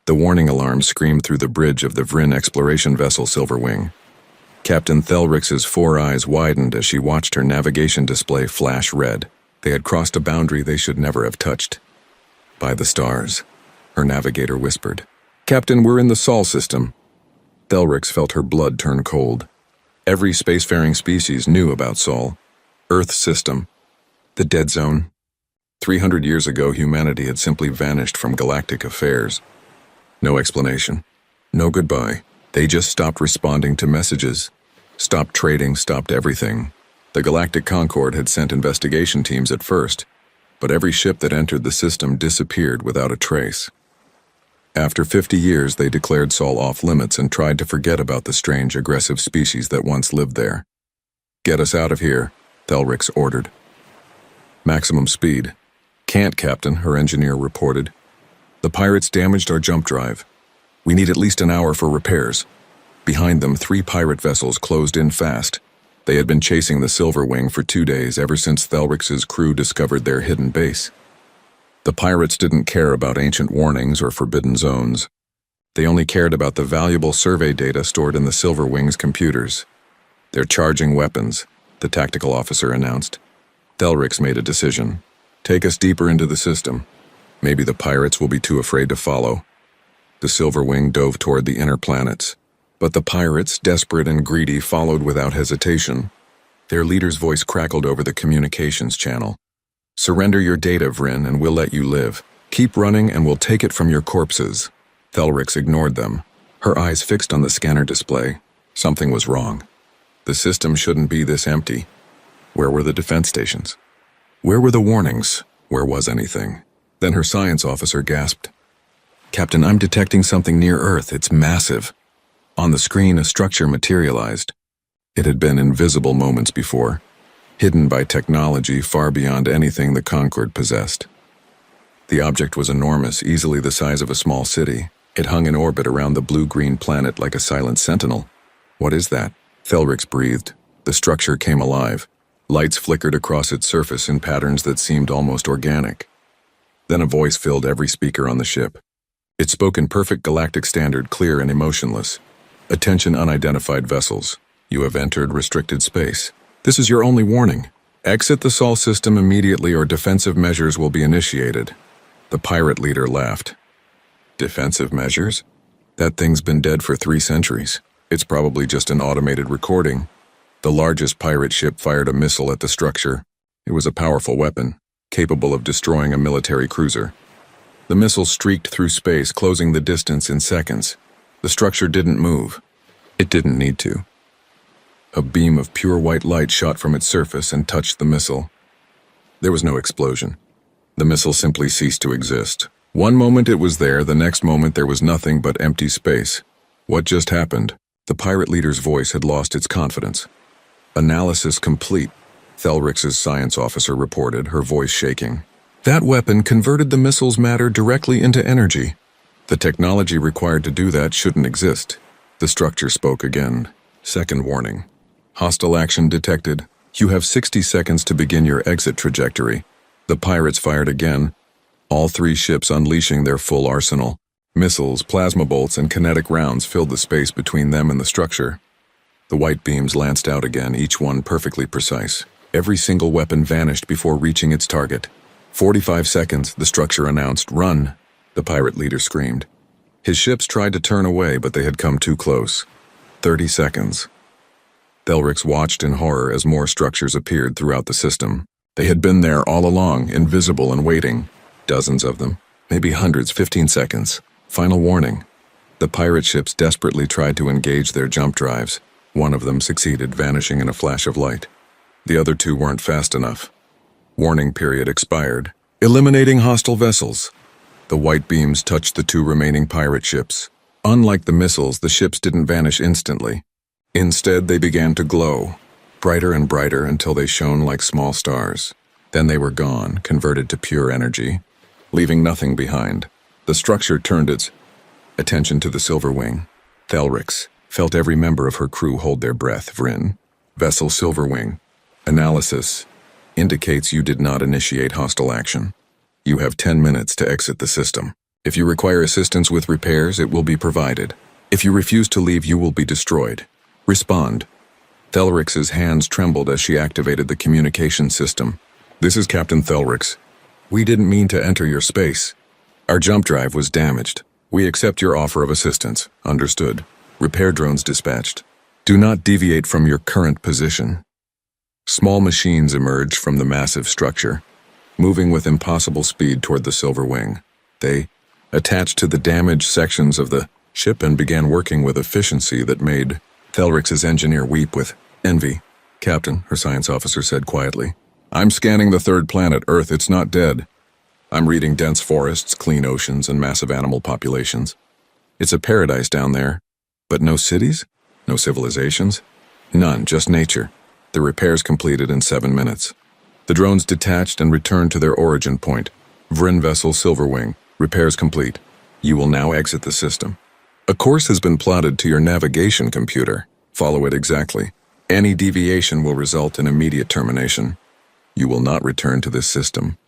The warning alarm screamed through the bridge of the Vryn exploration vessel Silverwing. Captain Thelrix's 4 eyes widened as she watched her navigation display flash red. They had crossed a boundary they should never have touched. "By the stars," her navigator whispered. "Captain, we're in the Sol system." Thelrix felt her blood turn cold. Every spacefaring species knew about Sol. Earth's system. The dead zone. 300 years ago, humanity had simply vanished from galactic affairs. No explanation. No goodbye. They just stopped responding to messages. Stopped trading, stopped everything. The Galactic Concord had sent investigation teams at first, but every ship that entered the system disappeared without a trace. After 50 years, they declared Sol off limits and tried to forget about the strange, aggressive species that once lived there. "Get us out of here," Thelrix ordered. "Maximum speed." "Can't, Captain," her engineer reported. "The pirates damaged our jump drive. We need at least an hour for repairs." Behind them, 3 pirate vessels closed in fast. They had been chasing the Silverwing for 2 days, ever since Thelrix's crew discovered their hidden base. The pirates didn't care about ancient warnings or forbidden zones. They only cared about the valuable survey data stored in the Silverwing's computers. "They're charging weapons," the tactical officer announced. Thelrix made a decision. "Take us deeper into the system. Maybe the pirates will be too afraid to follow." The Silverwing dove toward the inner planets, but the pirates, desperate and greedy, followed without hesitation. Their leader's voice crackled over the communications channel. "Surrender your data, Vryn, and we'll let you live. Keep running and we'll take it from your corpses." Thelrix ignored them, her eyes fixed on the scanner display. Something was wrong. The system shouldn't be this empty. Where were the defense stations? Where were the warnings? Where was anything? Then her science officer gasped. "Captain, I'm detecting something near Earth. It's massive." On the screen, a structure materialized. It had been invisible moments before, hidden by technology far beyond anything the Concord possessed. The object was enormous, easily the size of a small city. It hung in orbit around the blue-green planet like a silent sentinel. "What is that?" Thelrix breathed. The structure came alive. Lights flickered across its surface in patterns that seemed almost organic. Then a voice filled every speaker on the ship. It spoke in perfect galactic standard, clear and emotionless. "Attention, unidentified vessels. You have entered restricted space. This is your only warning. Exit the Sol system immediately or defensive measures will be initiated." The pirate leader laughed. "Defensive measures? That thing's been dead for 3 centuries. It's probably just an automated recording." The largest pirate ship fired a missile at the structure. It was a powerful weapon, capable of destroying a military cruiser. The missile streaked through space, closing the distance in seconds. The structure didn't move. It didn't need to. A beam of pure white light shot from its surface and touched the missile. There was no explosion. The missile simply ceased to exist. One moment it was there, the next moment there was nothing but empty space. What just happened? The pirate leader's voice had lost its confidence. "Analysis complete," Thelrix's science officer reported, her voice shaking. "That weapon converted the missile's matter directly into energy. The technology required to do that shouldn't exist." The structure spoke again. "Second warning. Hostile action detected. You have 60 seconds to begin your exit trajectory." The pirates fired again, all 3 ships unleashing their full arsenal. Missiles, plasma bolts, and kinetic rounds filled the space between them and the structure. The white beams lanced out again, each one perfectly precise. Every single weapon vanished before reaching its target. 45 seconds, the structure announced. "Run," the pirate leader screamed. His ships tried to turn away, but they had come too close. 30 seconds. Thelrix watched in horror as more structures appeared throughout the system. They had been there all along, invisible and waiting. Dozens of them, maybe hundreds. 15 seconds. Final warning. The pirate ships desperately tried to engage their jump drives. One of them succeeded, vanishing in a flash of light. The other 2 weren't fast enough. Warning period expired. Eliminating hostile vessels. The white beams touched the 2 remaining pirate ships. Unlike the missiles, the ships didn't vanish instantly. Instead, they began to glow, brighter and brighter until they shone like small stars. Then they were gone, converted to pure energy, leaving nothing behind. The structure turned its attention to the Silverwing. Thelrix felt every member of her crew hold their breath. "Vryn, vessel Silverwing. Analysis indicates you did not initiate hostile action. You have 10 minutes to exit the system." If you require assistance with repairs, it will be provided. If you refuse to leave, you will be destroyed. Respond. Thelrix's hands trembled as she activated the communication system. This is Captain Thelrix. We didn't mean to enter your space. Our jump drive was damaged. We accept your offer of assistance. Understood. Repair drones dispatched. Do not deviate from your current position. Small machines emerged from the massive structure, moving with impossible speed toward the Silver Wing. They attached to the damaged sections of the ship and began working with efficiency that made Thelrix's engineer weep with envy. Captain, her science officer said quietly, I'm scanning the third planet, Earth. It's not dead. I'm reading dense forests, clean oceans, and massive animal populations. It's a paradise down there. But no cities? No civilizations? None, just nature. The repairs completed in 7 minutes. The drones detached and returned to their origin point. Vrin vessel Silverwing. Repairs complete. You will now exit the system. A course has been plotted to your navigation computer. Follow it exactly. Any deviation will result in immediate termination. You will not return to this system.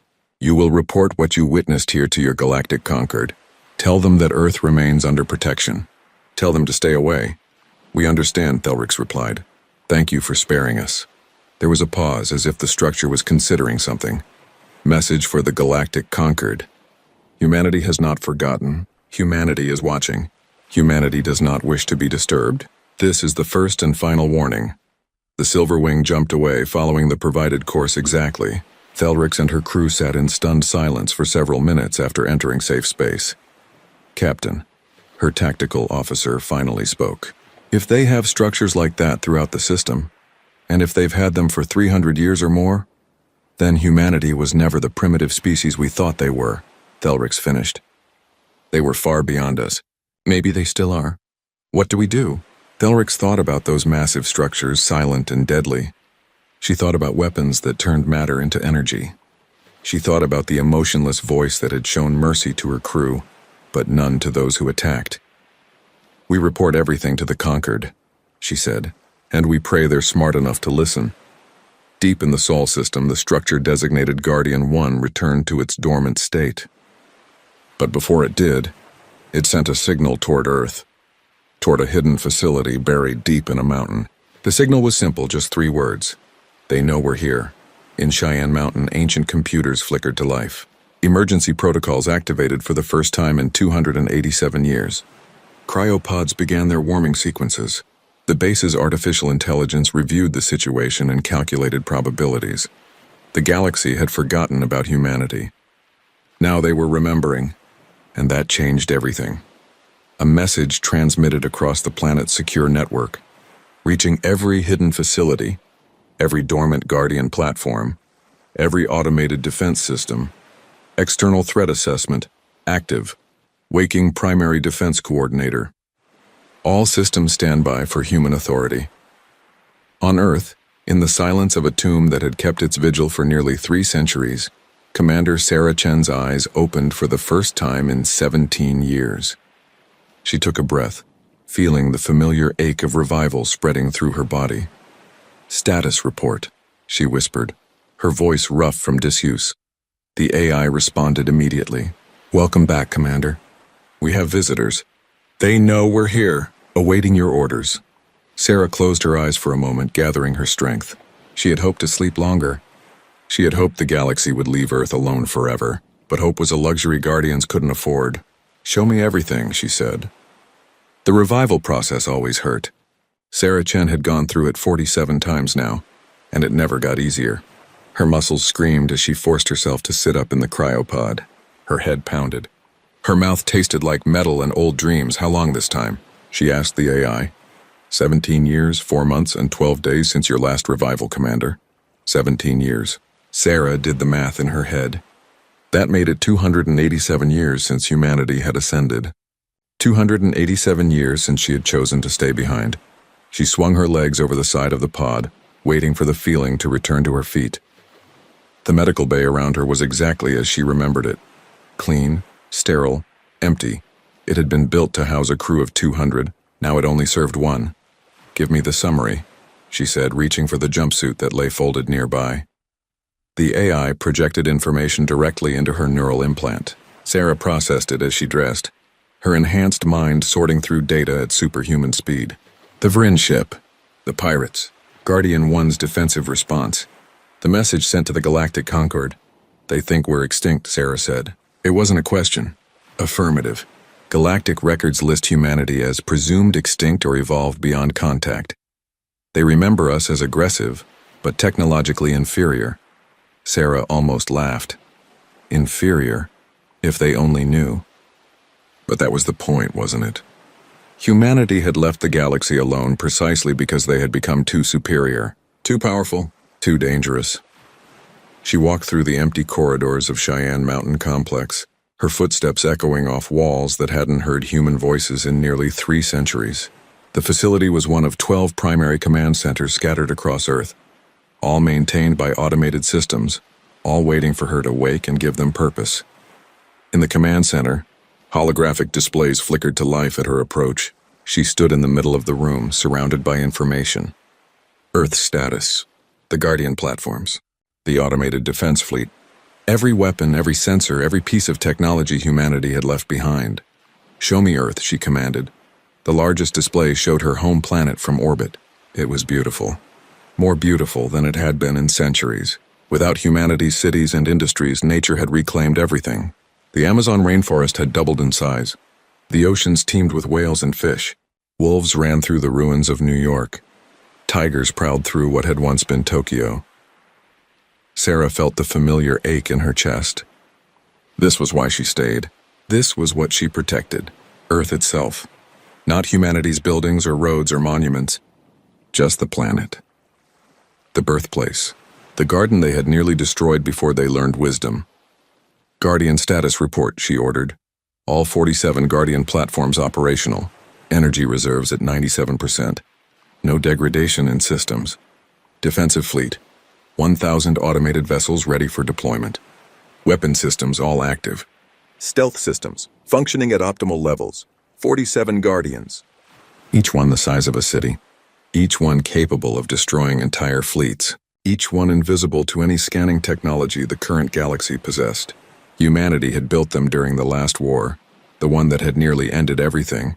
You will report what you witnessed here to your galactic Concord. Tell them that Earth remains under protection. Tell them to stay away. We understand, Thelrix replied. Thank you for sparing us. There was a pause as if the structure was considering something. Message for the galactic Concord. Humanity has not forgotten. Humanity is watching. Humanity does not wish to be disturbed. This is the first and final warning. The Silver Wing jumped away, following the provided course exactly. Thelrix and her crew sat in stunned silence for several minutes after entering safe space. Captain, her tactical officer finally spoke. If they have structures like that throughout the system, and if they've had them for 300 years or more, then humanity was never the primitive species we thought they were, Thelrix finished. They were far beyond us. Maybe they still are. What do we do? Thelrix thought about those massive structures, silent and deadly. She thought about weapons that turned matter into energy. She thought about the emotionless voice that had shown mercy to her crew, but none to those who attacked. We report everything to the Concord, she said, and we pray they're smart enough to listen. Deep in the Sol system, the structure designated Guardian 1 returned to its dormant state. But before it did, it sent a signal toward Earth, toward a hidden facility buried deep in a mountain. The signal was simple, just 3 words. They know we're here. In Cheyenne Mountain, ancient computers flickered to life. Emergency protocols activated for the first time in 287 years. Cryopods began their warming sequences. The base's artificial intelligence reviewed the situation and calculated probabilities. The galaxy had forgotten about humanity. Now they were remembering, and that changed everything. A message transmitted across the planet's secure network, reaching every hidden facility, every dormant Guardian platform, every automated defense system. External threat assessment, active. Waking primary defense coordinator. All systems stand by for human authority. On Earth, in the silence of a tomb that had kept its vigil for nearly 3 centuries, Commander Sarah Chen's eyes opened for the first time in 17 years. She took a breath, feeling the familiar ache of revival spreading through her body. Status report, she whispered, her voice rough from disuse. The AI responded immediately. Welcome back, Commander. We have visitors. They know we're here, awaiting your orders. Sarah closed her eyes for a moment, gathering her strength. She had hoped to sleep longer. She had hoped the galaxy would leave Earth alone forever, but hope was a luxury Guardians couldn't afford. Show me everything, she said. The revival process always hurt. Sarah Chen had gone through it 47 times now, and it never got easier. Her muscles screamed as she forced herself to sit up in the cryopod. Her head pounded. Her mouth tasted like metal and old dreams. How long this time? She asked the AI. 17 years, 4 months, and 12 days since your last revival, Commander. 17 years. Sarah did the math in her head. That made it 287 years since humanity had ascended. 287 years since she had chosen to stay behind. She swung her legs over the side of the pod, waiting for the feeling to return to her feet. The medical bay around her was exactly as she remembered it. Clean, sterile, empty. It had been built to house a crew of 200. Now it only served 1. Give me the summary, she said, reaching for the jumpsuit that lay folded nearby. The AI projected information directly into her neural implant. Sarah processed it as she dressed, her enhanced mind sorting through data at superhuman speed. The Vrin ship, the pirates, Guardian 1's defensive response, the message sent to the Galactic Concord. They think we're extinct, Sarah said. It wasn't a question. Affirmative. Galactic records list humanity as presumed extinct or evolved beyond contact. They remember us as aggressive, but technologically inferior. Sarah almost laughed. Inferior, if they only knew. But that was the point, wasn't it? Humanity had left the galaxy alone precisely because they had become too superior, too powerful, too dangerous. She walked through the empty corridors of Cheyenne Mountain Complex, her footsteps echoing off walls that hadn't heard human voices in nearly 3 centuries. The facility was one of 12 primary command centers scattered across Earth, all maintained by automated systems, all waiting for her to wake and give them purpose. In the command center, holographic displays flickered to life at her approach. She stood in the middle of the room, surrounded by information. Earth status, the Guardian platforms, the automated defense fleet, every weapon, every sensor, every piece of technology humanity had left behind. Show me Earth, she commanded. The largest display showed her home planet from orbit. It was beautiful. More beautiful than it had been in centuries. Without humanity's cities and industries, nature had reclaimed everything. The Amazon rainforest had doubled in size. The oceans teemed with whales and fish. Wolves ran through the ruins of New York. Tigers prowled through what had once been Tokyo. Sarah felt the familiar ache in her chest. This was why she stayed. This was what she protected. Earth itself. Not humanity's buildings or roads or monuments. Just the planet. The birthplace. The garden they had nearly destroyed before they learned wisdom. Guardian status report, she ordered. All 47 Guardian platforms operational. Energy reserves at 97%. No degradation in systems. Defensive fleet. 1,000 automated vessels ready for deployment. Weapon systems all active. Stealth systems functioning at optimal levels. 47 Guardians. Each one the size of a city. Each one capable of destroying entire fleets. Each one invisible to any scanning technology the current galaxy possessed. Humanity had built them during the last war, the one that had nearly ended everything.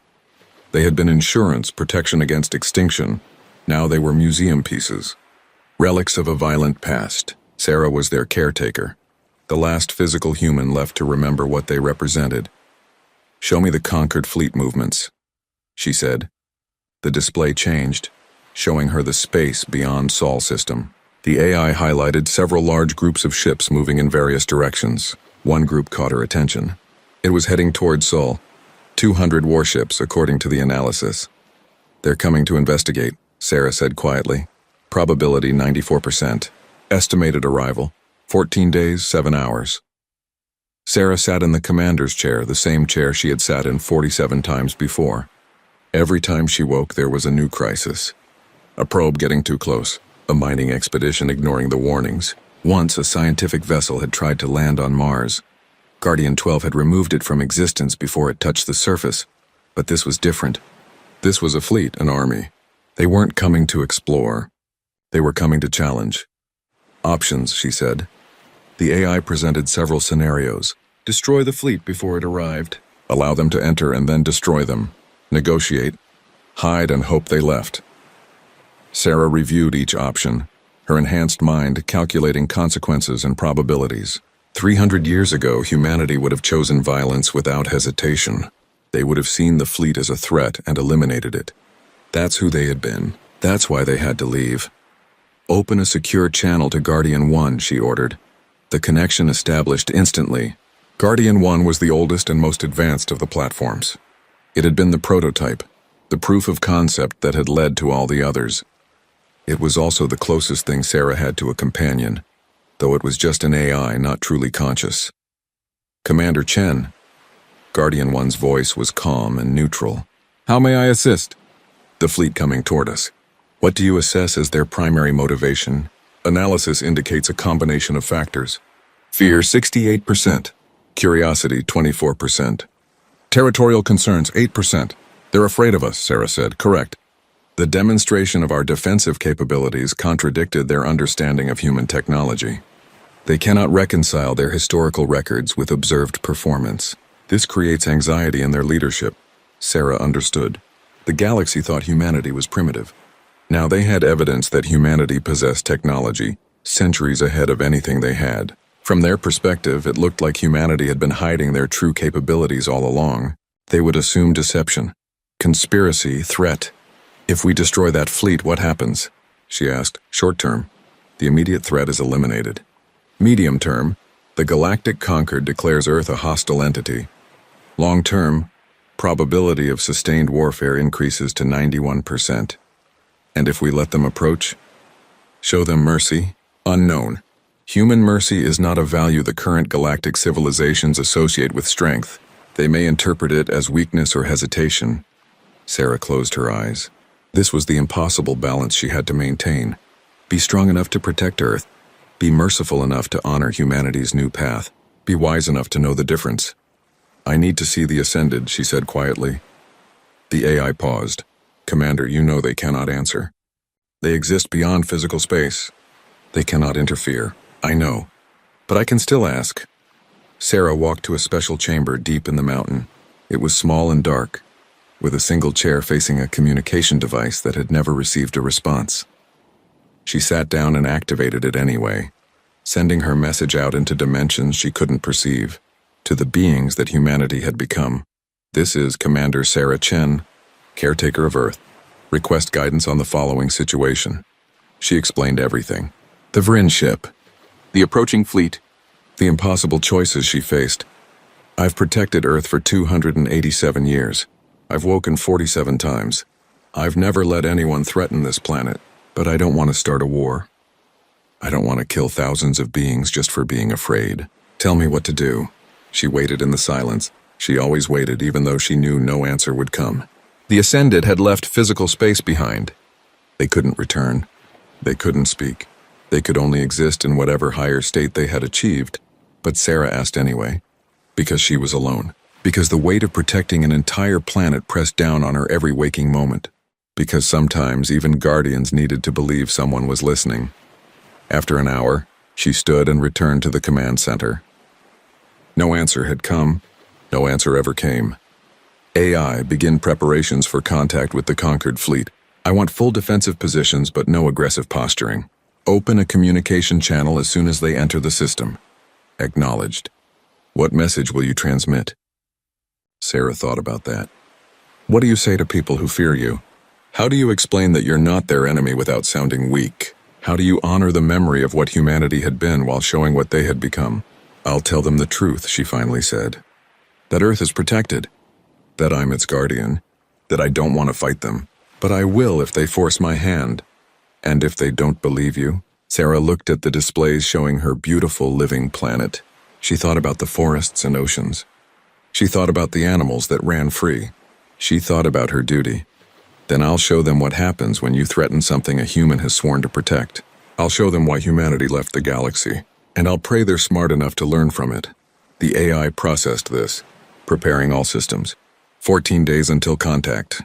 They had been insurance, protection against extinction. Now they were museum pieces. Relics of a violent past. Sarah was their caretaker. The last physical human left to remember what they represented. Show me the conquered fleet movements, she said. The display changed, showing her the space beyond Sol system. The AI highlighted several large groups of ships moving in various directions. One group caught her attention. It was heading toward Sol. 200 warships, according to the analysis. They're coming to investigate, Sarah said quietly. Probability 94%. Estimated arrival, 14 days, 7 hours. Sarah sat in the commander's chair, the same chair she had sat in 47 times before. Every time she woke, there was a new crisis. A probe getting too close, a mining expedition ignoring the warnings. Once, a scientific vessel had tried to land on Mars. Guardian 12 had removed it from existence before it touched the surface. But this was different. This was a fleet, an army. They weren't coming to explore. They were coming to challenge. Options, she said. The AI presented several scenarios. Destroy the fleet before it arrived. Allow them to enter and then destroy them. Negotiate. Hide and hope they left. Sarah reviewed each option, her enhanced mind calculating consequences and probabilities. 300 years ago, humanity would have chosen violence without hesitation. They would have seen the fleet as a threat and eliminated it. That's who they had been. That's why they had to leave. Open a secure channel to Guardian 1, she ordered. The connection established instantly. Guardian 1 was the oldest and most advanced of the platforms. It had been the prototype, the proof of concept that had led to all the others. It was also the closest thing Sarah had to a companion, though it was just an AI, not truly conscious. Commander Chen. Guardian 1's voice was calm and neutral. How may I assist? The fleet coming toward us. What do you assess as their primary motivation? Analysis indicates a combination of factors. Fear 68%. Curiosity 24%. Territorial concerns 8%. They're afraid of us, Sarah said. Correct. The demonstration of our defensive capabilities contradicted their understanding of human technology. They cannot reconcile their historical records with observed performance. This creates anxiety in their leadership. Sarah understood. The galaxy thought humanity was primitive. Now they had evidence that humanity possessed technology, centuries ahead of anything they had. From their perspective, it looked like humanity had been hiding their true capabilities all along. They would assume deception, conspiracy, threat. If we destroy that fleet, what happens? She asked. Short term, the immediate threat is eliminated. Medium term, the Galactic Concord declares Earth a hostile entity. Long term, probability of sustained warfare increases to 91%. And if we let them approach? Show them mercy? Unknown. Human mercy is not a value the current galactic civilizations associate with strength. They may interpret it as weakness or hesitation. Sarah closed her eyes. This was the impossible balance she had to maintain. Be strong enough to protect Earth. Be merciful enough to honor humanity's new path. Be wise enough to know the difference. I need to see the Ascended, she said quietly. The AI paused. Commander, you know they cannot answer. They exist beyond physical space. They cannot interfere. I know. But I can still ask. Sarah walked to a special chamber deep in the mountain. It was small and dark, with a single chair facing a communication device that had never received a response. She sat down and activated it anyway, sending her message out into dimensions she couldn't perceive, to the beings that humanity had become. This is Commander Sarah Chen, caretaker of Earth. Request guidance on the following situation. She explained everything. The Vrin ship, the approaching fleet, the impossible choices she faced. I've protected Earth for 287 years. I've woken 47 times. I've never let anyone threaten this planet, but I don't want to start a war. I don't want to kill thousands of beings just for being afraid. Tell me what to do. She waited in the silence. She always waited, even though she knew no answer would come. The Ascended had left physical space behind. They couldn't return. They couldn't speak. They could only exist in whatever higher state they had achieved. But Sarah asked anyway, because she was alone. Because the weight of protecting an entire planet pressed down on her every waking moment. Because sometimes even guardians needed to believe someone was listening. After an hour, she stood and returned to the command center. No answer had come. No answer ever came. AI, begin preparations for contact with the conquered fleet. I want full defensive positions but no aggressive posturing. Open a communication channel as soon as they enter the system. Acknowledged. What message will you transmit? Sarah thought about that. What do you say to people who fear you? How do you explain that you're not their enemy without sounding weak? How do you honor the memory of what humanity had been while showing what they had become? I'll tell them the truth, she finally said. That Earth is protected. That I'm its guardian. That I don't want to fight them. But I will if they force my hand. And if they don't believe you? Sarah looked at the displays showing her beautiful living planet. She thought about the forests and oceans. She thought about the animals that ran free. She thought about her duty. Then I'll show them what happens when you threaten something a human has sworn to protect. I'll show them why humanity left the galaxy. And I'll pray they're smart enough to learn from it. The AI processed this, preparing all systems. 14 days until contact.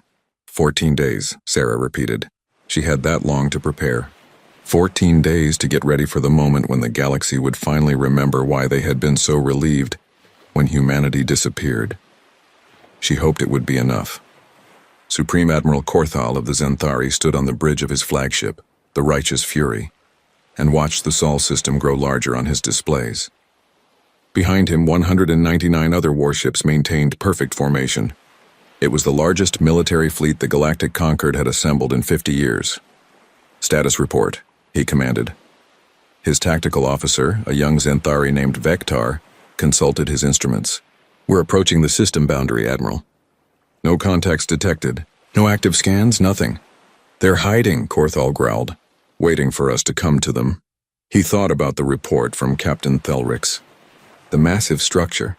14 days, Sarah repeated. She had that long to prepare. 14 days to get ready for the moment when the galaxy would finally remember why they had been so relieved when humanity disappeared. She hoped it would be enough. Supreme Admiral Korthal of the Zenthari stood on the bridge of his flagship, the Righteous Fury, and watched the Sol system grow larger on his displays. Behind him, 199 other warships maintained perfect formation. It was the largest military fleet the Galactic Concord had assembled in 50 years. Status report, he commanded. His tactical officer, a young Zenthari named Vektar, consulted his instruments. We're approaching the system boundary, Admiral. No contacts detected. No active scans, nothing. They're hiding, Korthal growled, waiting for us to come to them. He thought about the report from Captain Thelrix. The massive structure,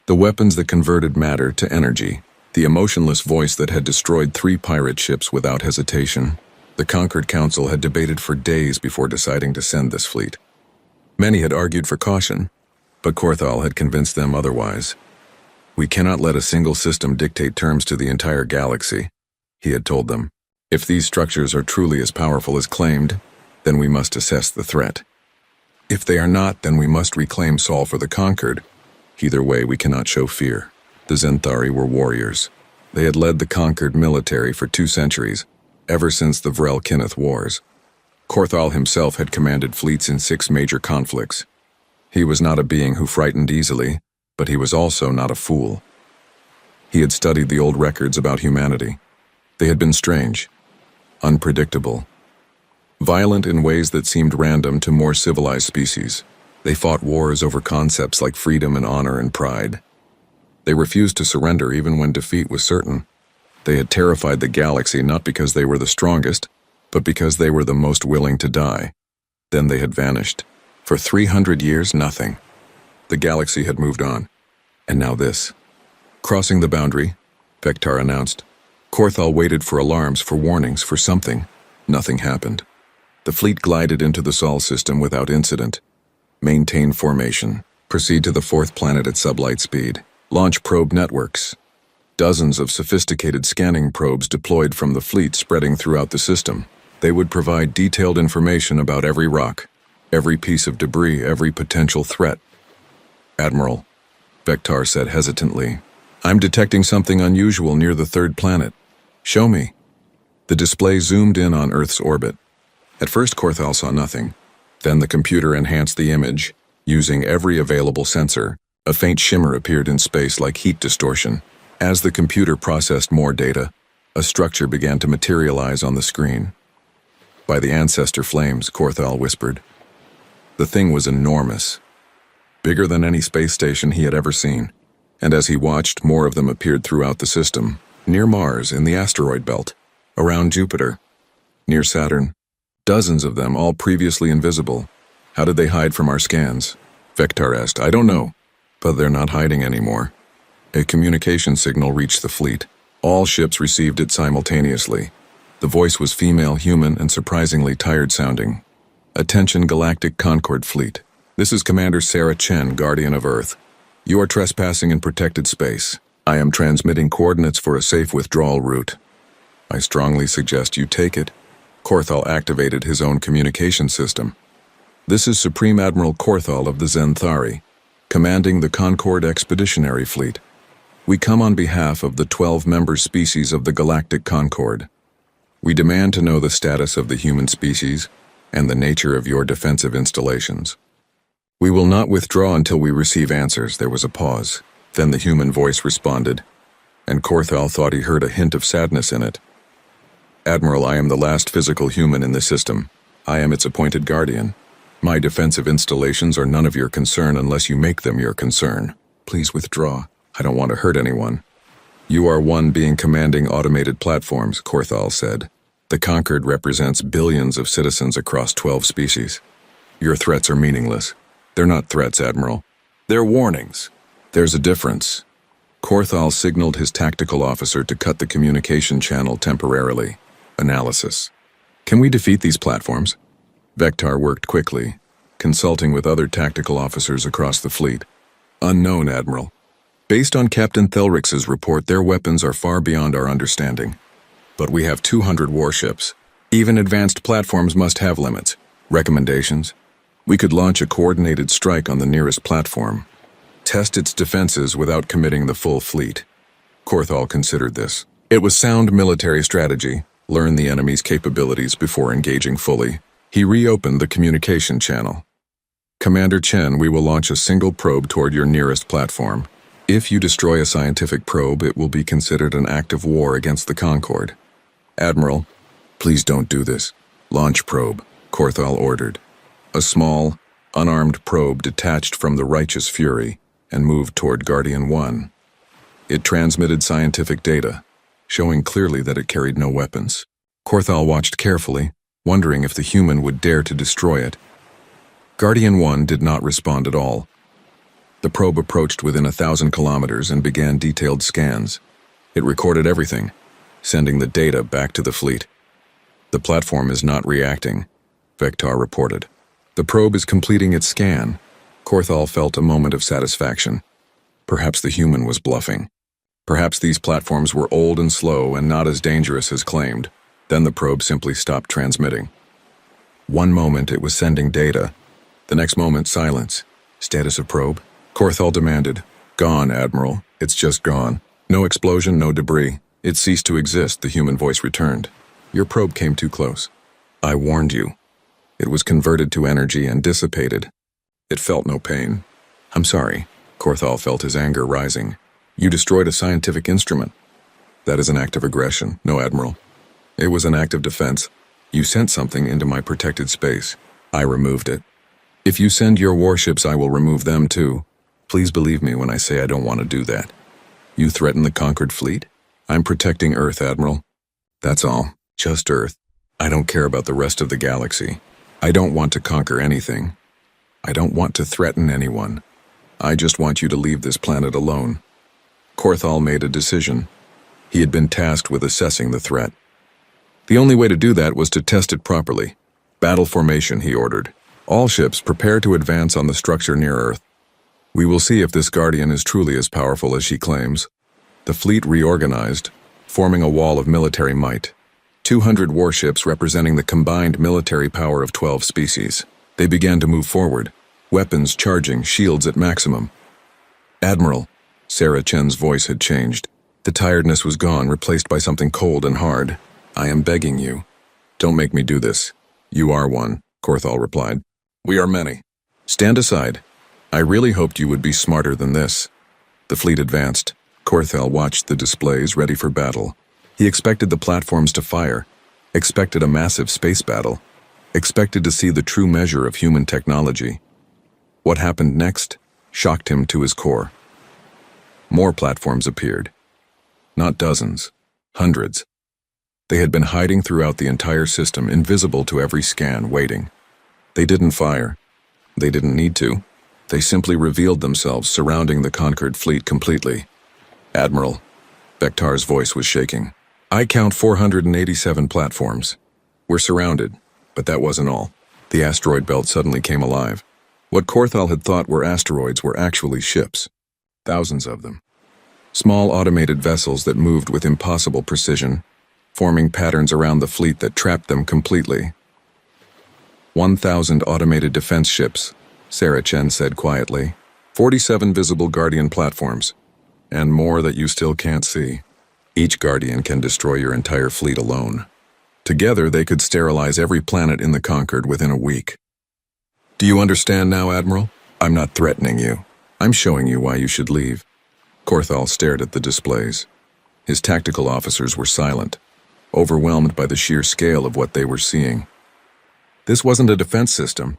the weapons that converted matter to energy, the emotionless voice that had destroyed 3 pirate ships without hesitation. The Concord Council had debated for days before deciding to send this fleet. Many had argued for caution, but Korthal had convinced them otherwise. We cannot let a single system dictate terms to the entire galaxy, he had told them. If these structures are truly as powerful as claimed, then we must assess the threat. If they are not, then we must reclaim Sol for the conquered. Either way, we cannot show fear. The Zenthari were warriors. They had led the conquered military for 2 centuries, ever since the Vrel-Kinneth Wars. Korthal himself had commanded fleets in 6 major conflicts. He was not a being who frightened easily, but he was also not a fool. He had studied the old records about humanity. They had been strange, unpredictable, violent in ways that seemed random to more civilized species. They fought wars over concepts like freedom and honor and pride. They refused to surrender even when defeat was certain. They had terrified the galaxy not because they were the strongest, but because they were the most willing to die. Then they had vanished. For 300 years, nothing. The galaxy had moved on. And now this. Crossing the boundary, Vektar announced. Korthal waited for alarms, for warnings, for something. Nothing happened. The fleet glided into the Sol system without incident. Maintain formation. Proceed to the 4th planet at sublight speed. Launch probe networks. Dozens of sophisticated scanning probes deployed from the fleet spreading throughout the system. They would provide detailed information about every rock, every piece of debris, every potential threat. Admiral, Vektar said hesitantly, I'm detecting something unusual near the 3rd planet. Show me. The display zoomed in on Earth's orbit. At first, Korthal saw nothing. Then the computer enhanced the image. Using every available sensor, a faint shimmer appeared in space like heat distortion. As the computer processed more data, a structure began to materialize on the screen. By the ancestor flames, Korthal whispered. The thing was enormous, bigger than any space station he had ever seen. And as he watched, more of them appeared throughout the system, near Mars, in the asteroid belt, around Jupiter, near Saturn. Dozens of them, all previously invisible. How did they hide from our scans? Vektar asked. I don't know, but they're not hiding anymore. A communication signal reached the fleet. All ships received it simultaneously. The voice was female, human, and surprisingly tired-sounding. Attention Galactic Concord Fleet. This is Commander Sarah Chen, Guardian of Earth. You are trespassing in protected space. I am transmitting coordinates for a safe withdrawal route. I strongly suggest you take it. Korthal activated his own communication system. This is Supreme Admiral Korthal of the Zenthari, commanding the Concord Expeditionary Fleet. We come on behalf of the 12-member species of the Galactic Concord. We demand to know the status of the human species and the nature of your defensive installations. We will not withdraw until we receive answers. There was a pause. Then the human voice responded, and Korthal thought he heard a hint of sadness in it. Admiral, I am the last physical human in the system. I am its appointed guardian. My defensive installations are none of your concern unless you make them your concern. Please withdraw. I don't want to hurt anyone. You are one being commanding automated platforms, Korthal said. The Conquered represents billions of citizens across 12 species. Your threats are meaningless. They're not threats, Admiral. They're warnings. There's a difference. Korthal signaled his tactical officer to cut the communication channel temporarily. Analysis. Can we defeat these platforms? Vektar worked quickly, consulting with other tactical officers across the fleet. Unknown, Admiral. Based on Captain Thelrix's report, their weapons are far beyond our understanding. But we have 200 warships. Even advanced platforms must have limits. Recommendations? We could launch a coordinated strike on the nearest platform. Test its defenses without committing the full fleet. Korthal considered this. It was sound military strategy. Learn the enemy's capabilities before engaging fully. He reopened the communication channel. Commander Chen, we will launch a single probe toward your nearest platform. If you destroy a scientific probe, it will be considered an act of war against the Concord. Admiral, please don't do this. Launch probe, Korthal ordered. A small, unarmed probe detached from the Righteous Fury and moved toward Guardian 1. It transmitted scientific data, showing clearly that it carried no weapons. Korthal watched carefully, wondering if the human would dare to destroy it. Guardian 1 did not respond at all. The probe approached within 1,000 kilometers and began detailed scans. It recorded everything, sending the data back to the fleet. The platform is not reacting, Vektar reported. The probe is completing its scan. Korthal felt a moment of satisfaction. Perhaps the human was bluffing. Perhaps these platforms were old and slow and not as dangerous as claimed. Then the probe simply stopped transmitting. One moment it was sending data. The next moment, silence. Status of probe? Korthal demanded. Gone, Admiral. It's just gone. No explosion, no debris. It ceased to exist, the human voice returned. Your probe came too close. I warned you. It was converted to energy and dissipated. It felt no pain. I'm sorry. Korthal felt his anger rising. You destroyed a scientific instrument. That is an act of aggression, no, Admiral. It was an act of defense. You sent something into my protected space. I removed it. If you send your warships, I will remove them too. Please believe me when I say I don't want to do that. You threaten the conquered fleet? I'm protecting Earth, Admiral. That's all. Just Earth. I don't care about the rest of the galaxy. I don't want to conquer anything. I don't want to threaten anyone. I just want you to leave this planet alone. Korthal made a decision. He had been tasked with assessing the threat. The only way to do that was to test it properly. Battle formation, he ordered. All ships prepare to advance on the structure near Earth. We will see if this Guardian is truly as powerful as she claims. The fleet reorganized, forming a wall of military might. 200 warships representing the combined military power of 12 species. They began to move forward, weapons charging, shields at maximum. Admiral, Sarah Chen's voice had changed. The tiredness was gone, replaced by something cold and hard. I am begging you. Don't make me do this. You are one, Korthal replied. We are many. Stand aside. I really hoped you would be smarter than this. The fleet advanced. Korthal watched the displays, ready for battle. He expected the platforms to fire, expected a massive space battle, expected to see the true measure of human technology. What happened next shocked him to his core. More platforms appeared. Not dozens, hundreds. They had been hiding throughout the entire system, invisible to every scan, waiting. They didn't fire. They didn't need to. They simply revealed themselves, surrounding the conquered fleet completely. Admiral, Bektar's voice was shaking. I count 487 platforms. We're surrounded, but that wasn't all. The asteroid belt suddenly came alive. What Korthal had thought were asteroids were actually ships. Thousands of them. Small automated vessels that moved with impossible precision, forming patterns around the fleet that trapped them completely. 1,000 automated defense ships, Sarah Chen said quietly. 47 visible Guardian platforms, and more that you still can't see. Each Guardian can destroy your entire fleet alone. Together, they could sterilize every planet in the Conquered within a week. Do you understand now, Admiral? I'm not threatening you. I'm showing you why you should leave. Korthal stared at the displays. His tactical officers were silent, overwhelmed by the sheer scale of what they were seeing. This wasn't a defense system.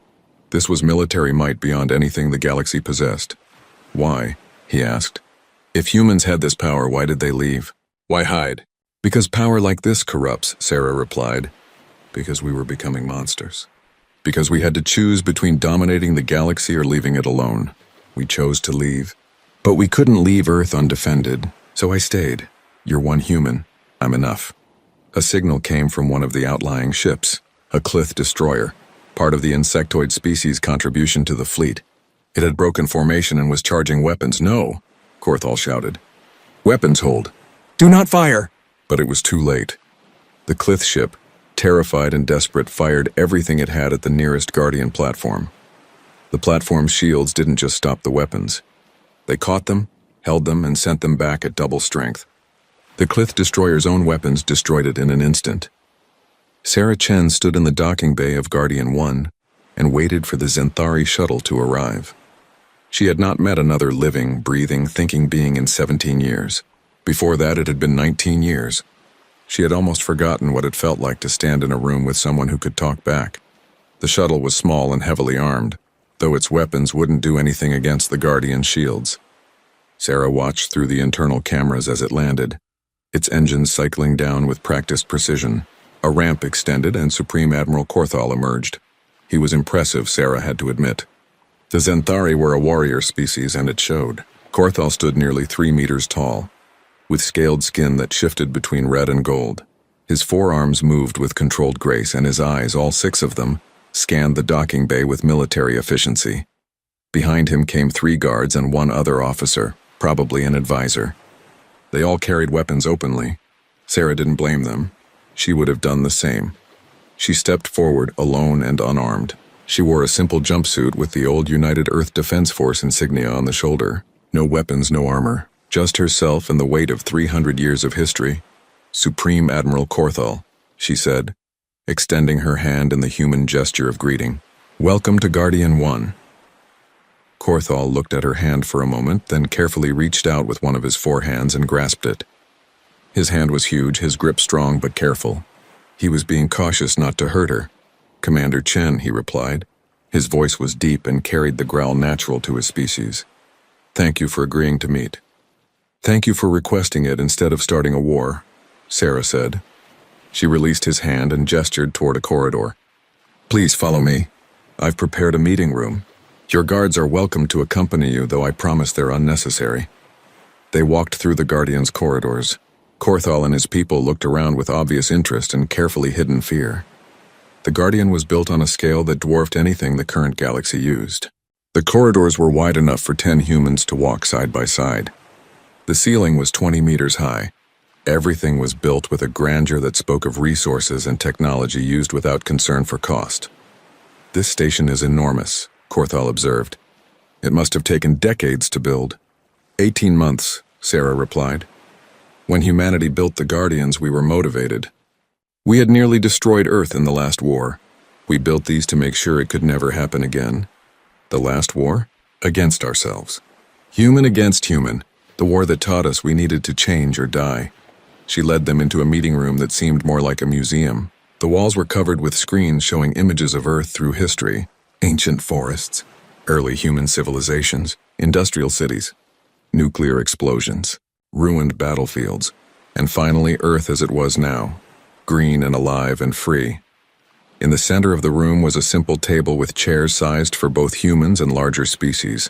This was military might beyond anything the galaxy possessed. Why? He asked. If humans had this power, why did they leave? Why hide? Because power like this corrupts, Sarah replied. Because we were becoming monsters. Because we had to choose between dominating the galaxy or leaving it alone. We chose to leave. But we couldn't leave Earth undefended, so I stayed. You're one human. I'm enough. A signal came from one of the outlying ships, a Clith destroyer, part of the insectoid species' contribution to the fleet. It had broken formation and was charging weapons. No, Korthal shouted. Weapons hold. Do not fire! But it was too late. The Clith ship, terrified and desperate, fired everything it had at the nearest Guardian platform. The platform's shields didn't just stop the weapons. They caught them, held them, and sent them back at double strength. The Clith destroyer's own weapons destroyed it in an instant. Sarah Chen stood in the docking bay of Guardian 1 and waited for the Zenthari shuttle to arrive. She had not met another living, breathing, thinking being in 17 years. Before that, it had been 19 years. She had almost forgotten what it felt like to stand in a room with someone who could talk back. The shuttle was small and heavily armed, though its weapons wouldn't do anything against the Guardian shields. Sarah watched through the internal cameras as it landed, its engines cycling down with practiced precision. A ramp extended and Supreme Admiral Korthal emerged. He was impressive, Sarah had to admit. The Zenthari were a warrior species, and it showed. Korthal stood nearly 3 meters tall, with scaled skin that shifted between red and gold. His forearms moved with controlled grace, and his eyes, all 6 of them, scanned the docking bay with military efficiency. Behind him came 3 guards and 1 other officer, probably an advisor. They all carried weapons openly. Sarah didn't blame them. She would have done the same. She stepped forward, alone and unarmed. She wore a simple jumpsuit with the old United Earth Defense Force insignia on the shoulder. No weapons, no armor. Just herself and the weight of 300 years of history. "Supreme Admiral Corthal," she said, extending her hand in the human gesture of greeting. "Welcome to Guardian 1. Corthal looked at her hand for a moment, then carefully reached out with one of his forehands and grasped it. His hand was huge, his grip strong but careful. He was being cautious not to hurt her. "Commander Chen," he replied. His voice was deep and carried the growl natural to his species. "Thank you for agreeing to meet." "Thank you for requesting it instead of starting a war," Sarah said. She released his hand and gestured toward a corridor. "Please follow me. I've prepared a meeting room. Your guards are welcome to accompany you, though I promise they're unnecessary." They walked through the Guardian's corridors. Corthal and his people looked around with obvious interest and carefully hidden fear. The Guardian was built on a scale that dwarfed anything the current galaxy used. The corridors were wide enough for 10 humans to walk side by side. The ceiling was 20 meters high. Everything was built with a grandeur that spoke of resources and technology used without concern for cost. "This station is enormous," Corthal observed. "It must have taken decades to build." 18 months, Sarah replied. "When humanity built the Guardians, we were motivated. We had nearly destroyed Earth in the last war. We built these to make sure it could never happen again." "The last war?" "Against ourselves. Human against human. The war that taught us we needed to change or die." She led them into a meeting room that seemed more like a museum. The walls were covered with screens showing images of Earth through history. Ancient forests, early human civilizations, industrial cities, nuclear explosions, ruined battlefields, and finally Earth as it was now, green and alive and free. In the center of the room was a simple table with chairs sized for both humans and larger species.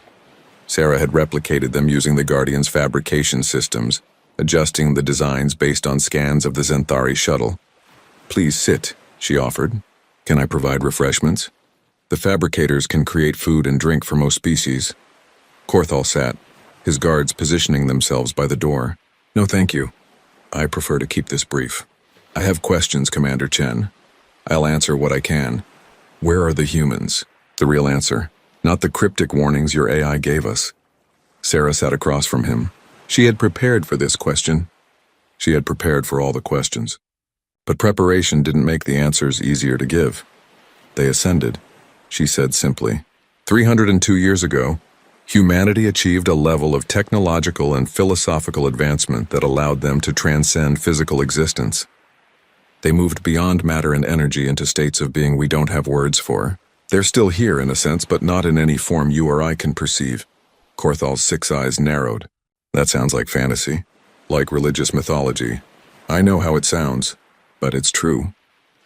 Sarah had replicated them using the Guardian's fabrication systems, adjusting the designs based on scans of the Zenthari shuttle. "Please sit," she offered. "Can I provide refreshments? The fabricators can create food and drink for most species." Corthal sat, his guards positioning themselves by the door. "No, thank you. I prefer to keep this brief. I have questions, Commander Chen. I'll answer what I can. Where are the humans? The real answer, not the cryptic warnings your AI gave us." Sarah sat across from him. She had prepared for this question. She had prepared for all the questions. But preparation didn't make the answers easier to give. "They ascended," she said simply. 302 years ago, humanity achieved a level of technological and philosophical advancement that allowed them to transcend physical existence. They moved beyond matter and energy into states of being we don't have words for. They're still here in a sense, but not in any form you or I can perceive. Corthal's 6 eyes narrowed. "That sounds like fantasy, like religious mythology. I know how it sounds, but it's true.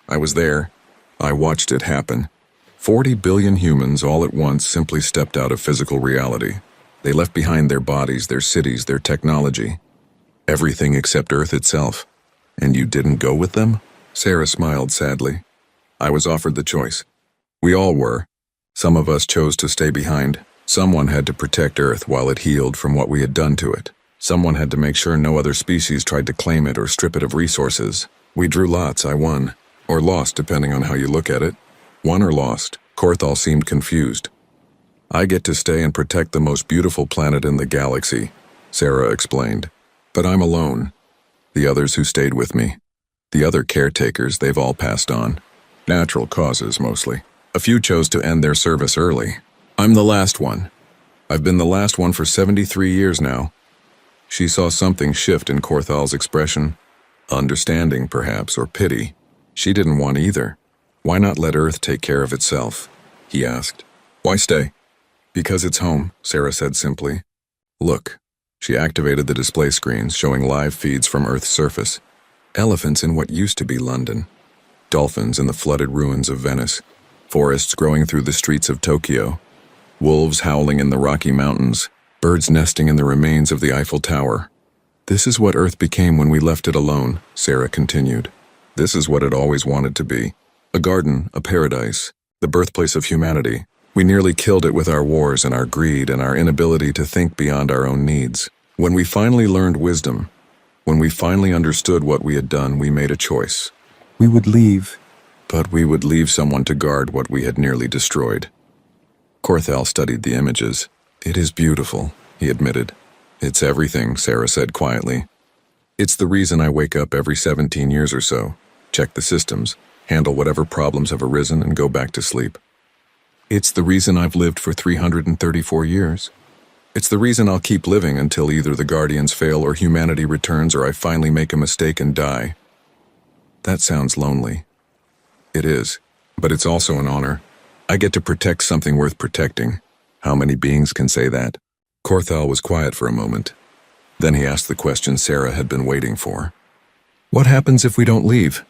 I was there. I watched it happen. 40 billion humans all at once simply stepped out of physical reality. They left behind their bodies, their cities, their technology. Everything except Earth itself. And you didn't go with them?" Sarah smiled sadly. "I was offered the choice. We all were. Some of us chose to stay behind. Someone had to protect Earth while it healed from what we had done to it. Someone had to make sure no other species tried to claim it or strip it of resources. We drew lots. I won. Or lost, depending on how you look at it. Won or lost." Corthal seemed confused. "I get to stay and protect the most beautiful planet in the galaxy," Sarah explained. "But I'm alone. The others who stayed with me. The other caretakers, they've all passed on. Natural causes, mostly. A few chose to end their service early. I'm the last one. I've been the last one for 73 years now." She saw something shift in Corthal's expression. Understanding, perhaps, or pity. She didn't want either. "Why not let Earth take care of itself?" he asked. "Why stay?" "Because it's home," Sarah said simply. "Look." She activated the display screens, showing live feeds from Earth's surface. Elephants in what used to be London. Dolphins in the flooded ruins of Venice. Forests growing through the streets of Tokyo. Wolves howling in the Rocky Mountains. Birds nesting in the remains of the Eiffel Tower. "This is what Earth became when we left it alone," Sarah continued. "This is what it always wanted to be. A garden, a paradise, the birthplace of humanity. We nearly killed it with our wars and our greed and our inability to think beyond our own needs. When we finally learned wisdom, when we finally understood what we had done, we made a choice. We would leave. But we would leave someone to guard what we had nearly destroyed. Corthell studied the images. It is beautiful, he admitted. It's everything, Sarah said quietly. It's the reason I wake up every 17 years or so, check the systems, handle whatever problems have arisen, and go back to sleep. It's the reason I've lived for 334 years. It's the reason I'll keep living until either the Guardians fail or humanity returns or I finally make a mistake and die. That sounds lonely. It is, but it's also an honor. I get to protect something worth protecting. How many beings can say that? Corthell was quiet for a moment. Then he asked the question Sarah had been waiting for. What happens if we don't leave?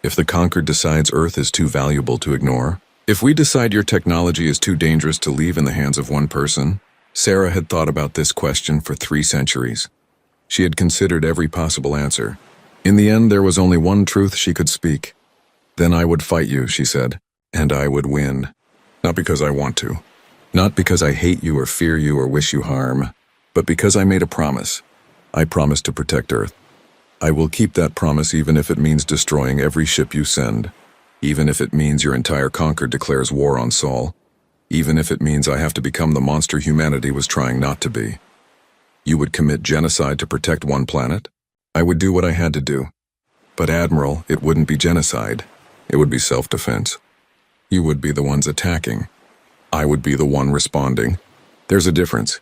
If the Conquered decides Earth is too valuable to ignore? If we decide your technology is too dangerous to leave in the hands of one person? Sarah had thought about this question for 3 centuries. She had considered every possible answer. In the end, there was only one truth she could speak. Then I would fight you, she said, and I would win. Not because I want to. Not because I hate you or fear you or wish you harm, but because I made a promise. I promised to protect Earth. I will keep that promise even if it means destroying every ship you send. Even if it means your entire Conquered declares war on Sol. Even if it means I have to become the monster humanity was trying not to be. You would commit genocide to protect one planet? I would do what I had to do. But Admiral, it wouldn't be genocide. It would be self-defense. You would be the ones attacking. I would be the one responding. There's a difference.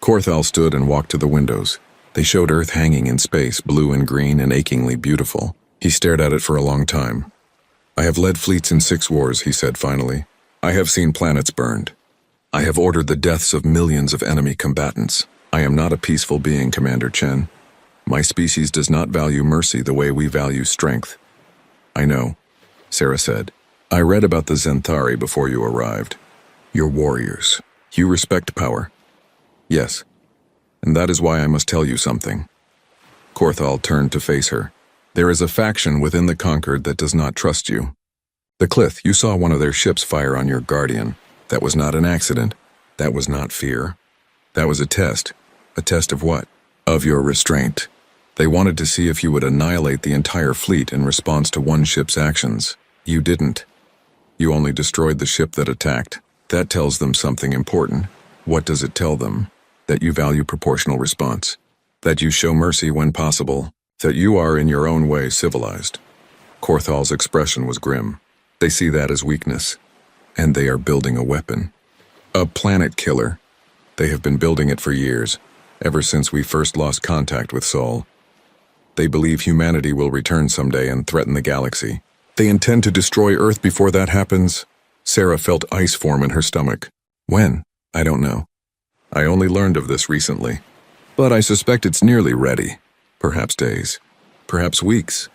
Corthell stood and walked to the windows. They showed Earth hanging in space, blue and green and achingly beautiful. He stared at it for a long time. I have led fleets in 6 wars, he said finally. I have seen planets burned. I have ordered the deaths of millions of enemy combatants. I am not a peaceful being, Commander Chen. My species does not value mercy the way we value strength. I know, Sarah said. I read about the Zenthari before you arrived. You're warriors. You respect power. Yes. And that is why I must tell you something. Corthell turned to face her. There is a faction within the Conquered that does not trust you. The Clith, you saw one of their ships fire on your Guardian. That was not an accident. That was not fear. That was a test. A test of what? Of your restraint. They wanted to see if you would annihilate the entire fleet in response to one ship's actions. You didn't. You only destroyed the ship that attacked. That tells them something important. What does it tell them? That you value proportional response. That you show mercy when possible. That you are in your own way civilized. Corthell's expression was grim. They see that as weakness. And they are building a weapon. A planet killer. They have been building it for years, ever since we first lost contact with Sol. They believe humanity will return someday and threaten the galaxy. They intend to destroy Earth before that happens. Sarah felt ice form in her stomach. When? I don't know. I only learned of this recently. But I suspect it's nearly ready. Perhaps days. Perhaps weeks.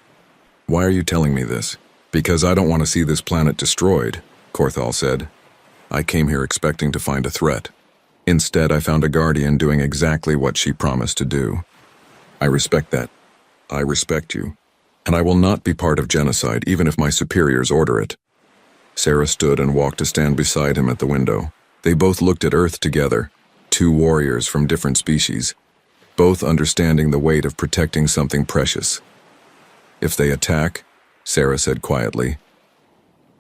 Why are you telling me this? Because I don't want to see this planet destroyed, Corthell said. I came here expecting to find a threat. Instead, I found a Guardian doing exactly what she promised to do. I respect that. I respect you. And I will not be part of genocide, even if my superiors order it. Sarah stood and walked to stand beside him at the window. They both looked at Earth together, 2 warriors from different species, both understanding the weight of protecting something precious. If they attack, Sarah said quietly,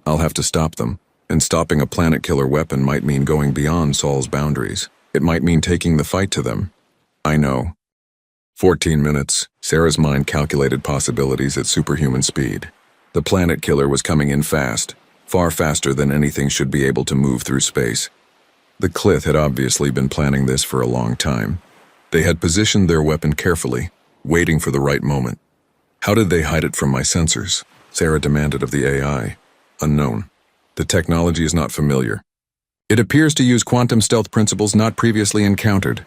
I'll have to stop them, and stopping a planet-killer weapon might mean going beyond Sol's boundaries. It might mean taking the fight to them. I know. 14 minutes, Sarah's mind calculated possibilities at superhuman speed. The planet-killer was coming in fast. Far faster than anything should be able to move through space. The Clith had obviously been planning this for a long time. They had positioned their weapon carefully, waiting for the right moment. How did they hide it from my sensors? Sarah demanded of the AI. Unknown. The technology is not familiar. It appears to use quantum stealth principles not previously encountered.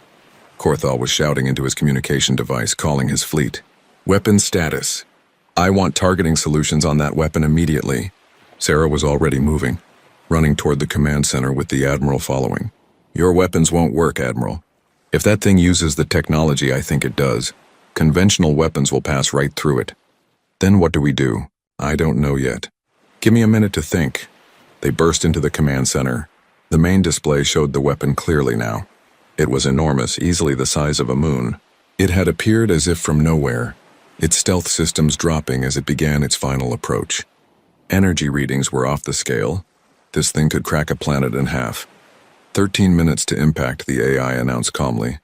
Corthell was shouting into his communication device, calling his fleet. Weapon status. I want targeting solutions on that weapon immediately. Sarah was already moving, running toward the command center with the Admiral following. Your weapons won't work, Admiral. If that thing uses the technology I think it does, conventional weapons will pass right through it. Then what do we do? I don't know yet. Give me a minute to think. They burst into the command center. The main display showed the weapon clearly now. It was enormous, easily the size of a moon. It had appeared as if from nowhere, its stealth systems dropping as it began its final approach. Energy readings were off the scale. This thing could crack a planet in half. 13 minutes to impact, the AI announced calmly.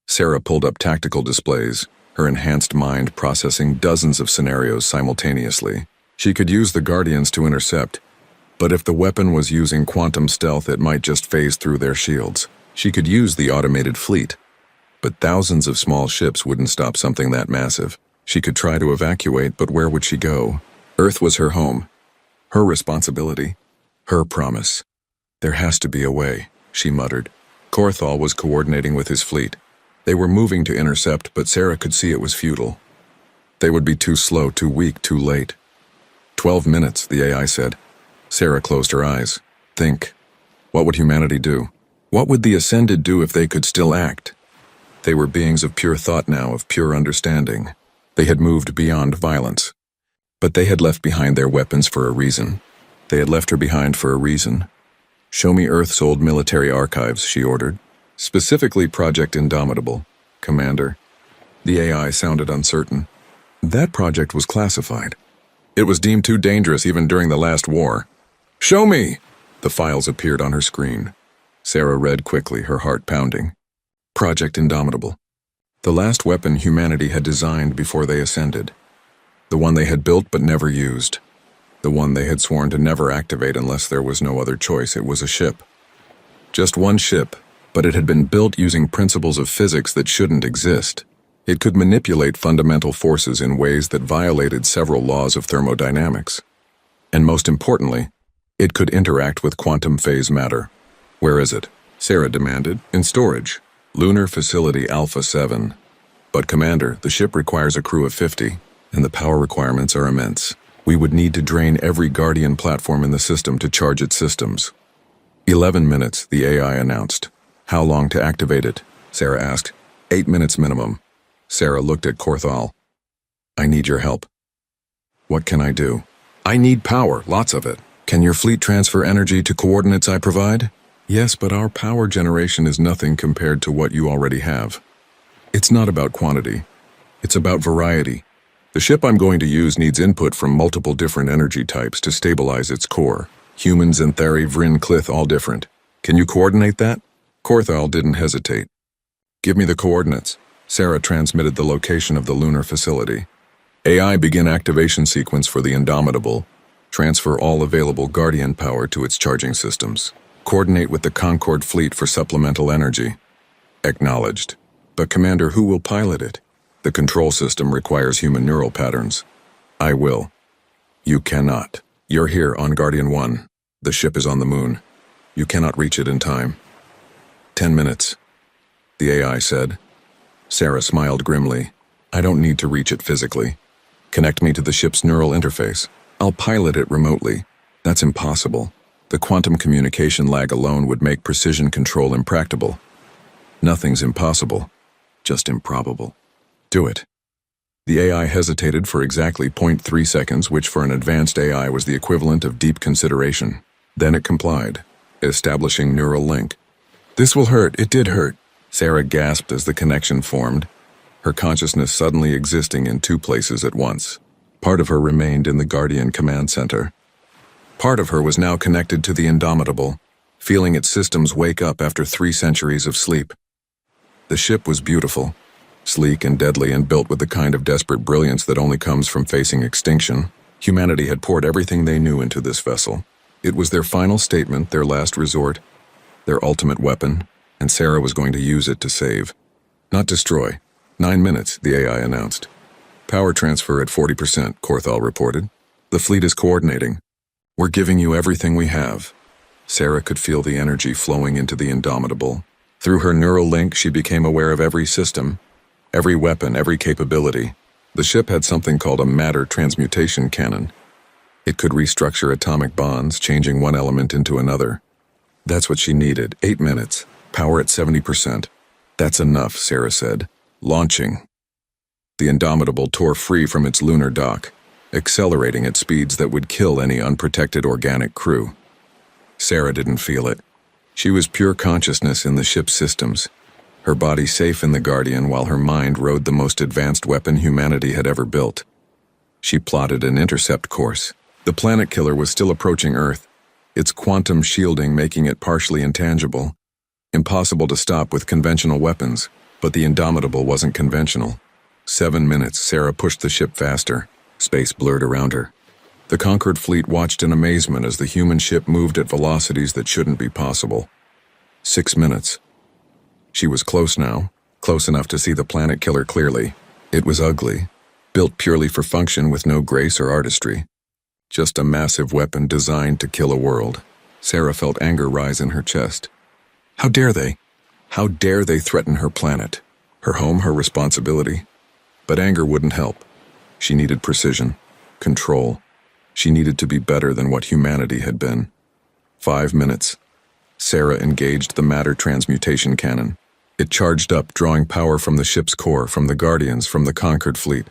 Sarah pulled up tactical displays, her enhanced mind processing dozens of scenarios simultaneously. She could use the Guardians to intercept, but if the weapon was using quantum stealth, it might just phase through their shields. She could use the automated fleet, but thousands of small ships wouldn't stop something that massive. She could try to evacuate, but where would she go? Earth was her home, her responsibility, her promise. There has to be a way, she muttered. Korthal was coordinating with his fleet. They were moving to intercept, but Sarah could see it was futile. They would be too slow, too weak, too late. 12 minutes, the AI said. Sarah closed her eyes. Think. What would humanity do? What would the Ascended do if they could still act? They were beings of pure thought now, of pure understanding. They had moved beyond violence. But they had left behind their weapons for a reason. They had left her behind for a reason. Show me Earth's old military archives, she ordered. Specifically Project Indomitable, Commander. The AI sounded uncertain. That project was classified. It was deemed too dangerous even during the last war. Show me! The files appeared on her screen. Sarah read quickly, her heart pounding. Project Indomitable. The last weapon humanity had designed before they ascended. The one they had built but never used. The one they had sworn to never activate unless there was no other choice. It was a ship. Just one ship, but it had been built using principles of physics that shouldn't exist. It could manipulate fundamental forces in ways that violated several laws of thermodynamics. And most importantly, it could interact with quantum phase matter. Where is it? Sarah demanded. In storage. Lunar Facility Alpha 7. But Commander, the ship requires a crew of 50, and the power requirements are immense. We would need to drain every Guardian platform in the system to charge its systems. 11 minutes, the AI announced. How long to activate it? Sarah asked. 8 minutes minimum. Sarah looked at Korthal. I need your help. What can I do? I need power, lots of it. Can your fleet transfer energy to coordinates I provide? Yes, but our power generation is nothing compared to what you already have. It's not about quantity. It's about variety. The ship I'm going to use needs input from multiple different energy types to stabilize its core. Humans, Anthari, Vryn, Clith, all different. Can you coordinate that? Korthal didn't hesitate. Give me the coordinates. Sarah transmitted the location of the lunar facility. AI, begin activation sequence for the Indomitable. Transfer all available Guardian power to its charging systems. Coordinate with the Concord fleet for supplemental energy. Acknowledged. But Commander, who will pilot it? The control system requires human neural patterns. I will. You cannot. You're here on Guardian 1. The ship is on the moon. You cannot reach it in time. 10 minutes. The AI said. Sarah smiled grimly. I don't need to reach it physically. Connect me to the ship's neural interface. I'll pilot it remotely. That's impossible. The quantum communication lag alone would make precision control impractical. Nothing's impossible, just improbable. Do it. The AI hesitated for exactly 0.3 seconds, which for an advanced AI was the equivalent of deep consideration. Then it complied, establishing neural link. This will hurt. It did hurt. Sarah gasped as the connection formed, her consciousness suddenly existing in two places at once. Part of her remained in the Guardian command center. Part of her was now connected to the Indomitable, feeling its systems wake up after 3 centuries of sleep. The ship was beautiful, sleek and deadly, and built with the kind of desperate brilliance that only comes from facing extinction. Humanity had poured everything they knew into this vessel. It was their final statement, their last resort, their ultimate weapon, and Sarah was going to use it to save, not destroy. 9 minutes, the AI announced. Power transfer at 40%, Korthal reported. The fleet is coordinating. We're giving you everything we have. Sarah could feel the energy flowing into the Indomitable. Through her neural link, she became aware of every system, every weapon, every capability. The ship had something called a matter transmutation cannon. It could restructure atomic bonds, changing one element into another. That's what she needed. 8 minutes. Power at 70%. That's enough, Sarah said. Launching. The Indomitable tore free from its lunar dock, accelerating at speeds that would kill any unprotected organic crew. Sarah didn't feel it. She was pure consciousness in the ship's systems, her body safe in the Guardian while her mind rode the most advanced weapon humanity had ever built. She plotted an intercept course, The planet killer was still approaching Earth, its quantum shielding making it partially intangible. Impossible to stop with conventional weapons, but the Indomitable wasn't conventional. 7 minutes, Sarah pushed the ship faster. Space blurred around her. The conquered fleet watched in amazement as the human ship moved at velocities that shouldn't be possible. 6 minutes. She was close now, close enough to see the planet killer clearly. It was ugly, built purely for function with no grace or artistry. Just a massive weapon designed to kill a world. Sarah felt anger rise in her chest. How dare they? How dare they threaten her planet? Her home, her responsibility? But anger wouldn't help. She needed precision, control. She needed to be better than what humanity had been. 5 minutes. Sarah engaged the matter transmutation cannon. It charged up, drawing power from the ship's core, from the Guardians, from the conquered fleet.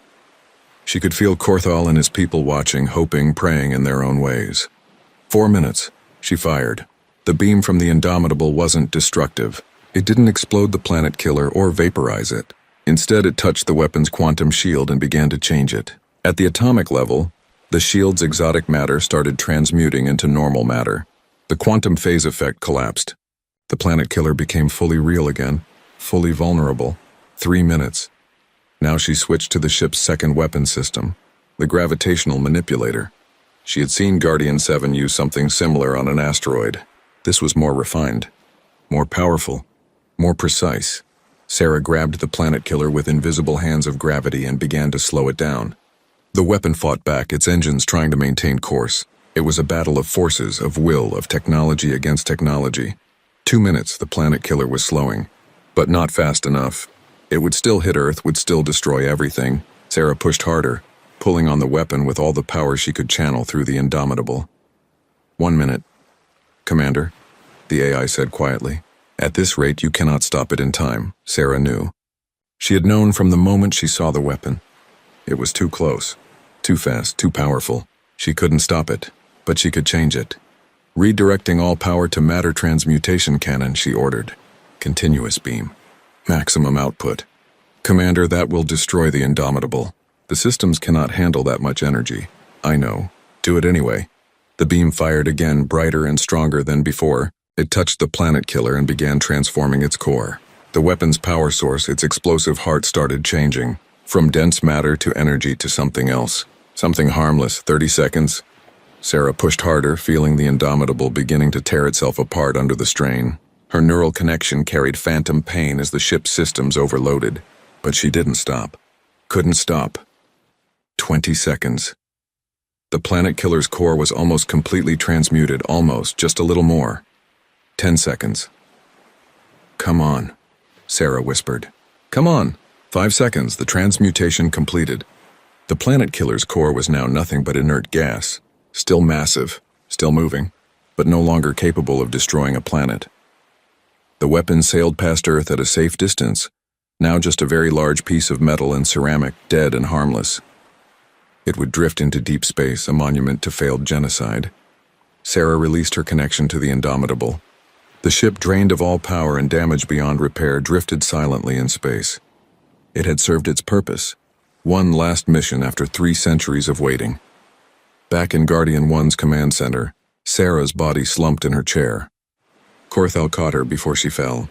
She could feel Korthal and his people watching, hoping, praying in their own ways. 4 minutes. She fired. The beam from the Indomitable wasn't destructive. It didn't explode the planet killer or vaporize it. Instead, it touched the weapon's quantum shield and began to change it. At the atomic level, the shield's exotic matter started transmuting into normal matter. The quantum phase effect collapsed. The planet killer became fully real again, fully vulnerable. 3 minutes. Now she switched to the ship's second weapon system, the gravitational manipulator. She had seen Guardian 7 use something similar on an asteroid. This was more refined, more powerful, more precise. Sarah grabbed the planet killer with invisible hands of gravity and began to slow it down. The weapon fought back, its engines trying to maintain course. It was a battle of forces, of will, of technology against technology. 2 minutes, the planet killer was slowing, but not fast enough. It would still hit Earth, would still destroy everything. Sarah pushed harder, pulling on the weapon with all the power she could channel through the Indomitable. 1 minute. Commander, the AI said quietly. At this rate, you cannot stop it in time, Sarah knew. She had known from the moment she saw the weapon. It was too close, too fast, too powerful. She couldn't stop it, but she could change it. Redirecting all power to matter transmutation cannon, she ordered. Continuous beam. Maximum output. Commander, that will destroy the Indomitable. The systems cannot handle that much energy. I know. Do it anyway. The beam fired again, brighter and stronger than before. It touched the planet killer and began transforming its core. The weapon's power source, its explosive heart, started changing. From dense matter to energy to something else. Something harmless. 30 seconds. Sarah pushed harder, feeling the Indomitable beginning to tear itself apart under the strain. Her neural connection carried phantom pain as the ship's systems overloaded. But she didn't stop. Couldn't stop. 20 seconds. The planet killer's core was almost completely transmuted, almost, just a little more. 10 seconds. Come on, Sarah whispered. Come on. 5 seconds, the transmutation completed. The planet killer's core was now nothing but inert gas. Still massive, still moving, but no longer capable of destroying a planet. The weapon sailed past Earth at a safe distance, now just a very large piece of metal and ceramic, dead and harmless. It would drift into deep space, a monument to failed genocide. Sarah released her connection to the Indomitable. The ship, drained of all power and damaged beyond repair, drifted silently in space. It had served its purpose. One last mission after 3 centuries of waiting. Back in Guardian 1's command center, Sarah's body slumped in her chair. Korthal caught her before she fell.